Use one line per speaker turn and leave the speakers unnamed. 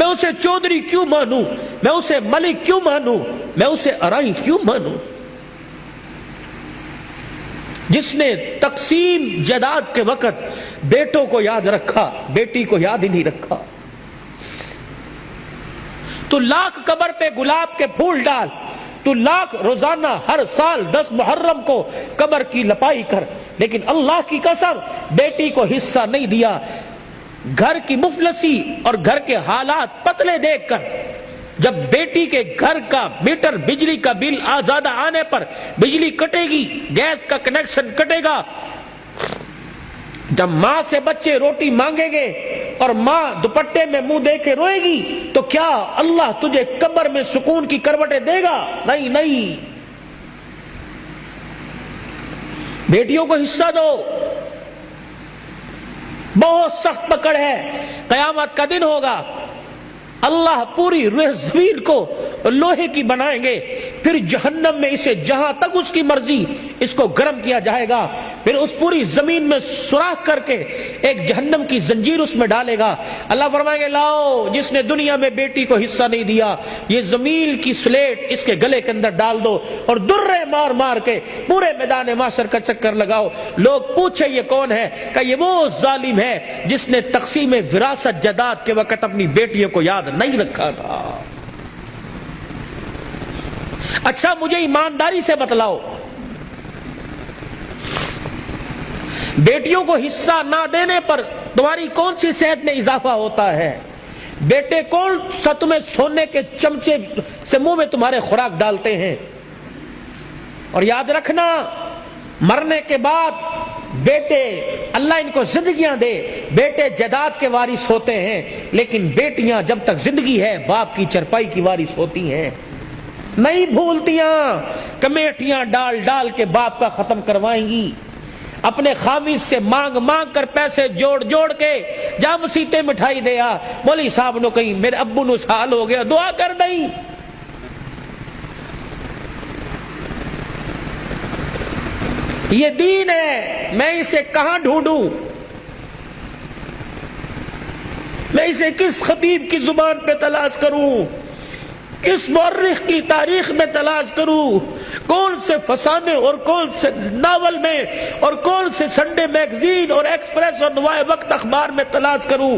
میں اسے چودھری کیوں مانوں، میں اسے ملک کیوں مانوں، میں اسے ارائی کیوں مانوں؟ جس نے تقسیم جائیداد کے وقت بیٹوں کو یاد رکھا، بیٹی کو یاد ہی نہیں رکھا۔ تو لاکھ قبر پہ گلاب کے پھول ڈال، تو لاکھ روزانہ ہر سال 10 محرم کو قبر کی لپائی کر، لیکن اللہ کی قسم بیٹی کو حصہ نہیں دیا۔ گھر کی مفلسی اور گھر کے حالات پتلے دیکھ کر، جب بیٹی کے گھر کا میٹر بجلی کا بل زیادہ آنے پر بجلی کٹے گی، گیس کا کنیکشن کٹے گا، جب ماں سے بچے روٹی مانگیں گے اور ماں دوپٹے میں منہ دے کے روئے گی، تو کیا اللہ تجھے قبر میں سکون کی کروٹیں دے گا؟ نہیں نہیں۔ بیٹیوں کو حصہ دو۔ بہت سخت پکڑ ہے، قیامت کا دن ہوگا، اللہ پوری روح زمین کو لوہے کی بنائیں گے، پھر جہنم میں اسے جہاں تک اس کی مرضی اس کو گرم کیا جائے گا، پھر اس پوری زمین میں سوراخ کر کے ایک جہنم کی زنجیر اس میں ڈالے گا۔ اللہ فرمائیں گے لاؤ، جس نے دنیا میں بیٹی کو حصہ نہیں دیا، یہ زمین کی سلیٹ اس کے گلے کے اندر ڈال دو اور درے مار مار کے پورے میدان محشر کا چکر لگاؤ۔ لوگ پوچھے یہ کون ہے؟ کہ یہ وہ ظالم ہے جس نے تقسیم وراثت جائیداد کے وقت اپنی بیٹیوں کو یاد نہیں رکھا تھا۔ اچھا مجھے ایمانداری سے بتلاؤ، بیٹیوں کو حصہ نہ دینے پر تمہاری کون سی صحت میں اضافہ ہوتا ہے؟ بیٹے کون سا تمہیں سونے کے چمچے سے منہ میں تمہارے خوراک ڈالتے ہیں؟ اور یاد رکھنا، مرنے کے بعد بیٹے، اللہ ان کو زندگیاں دے، بیٹے جائیداد کے وارث ہوتے ہیں، لیکن بیٹیاں جب تک زندگی ہے باپ کی چرپائی کی وارث ہوتی ہیں۔ نہیں بھولتیاں، کمیٹیاں ڈال ڈال کے باپ کا ختم کروائیں گی، اپنے خامد سے مانگ مانگ کر پیسے جوڑ جوڑ کے جا مسیتے مٹھائی دیا، مولوی صاحب نو کہیں میرے ابو نو سال ہو گیا دعا کر دئی۔ یہ دین ہے، میں اسے کہاں ڈھونڈوں؟ میں اسے کس خطیب کی زبان پہ تلاش کروں؟ کس مورخ کی تاریخ میں تلاش کروں؟ کون سے فسانے اور کون سے ناول میں اور کون سے سنڈے میگزین اور ایکسپریس اور نوائے وقت اخبار میں تلاش کروں؟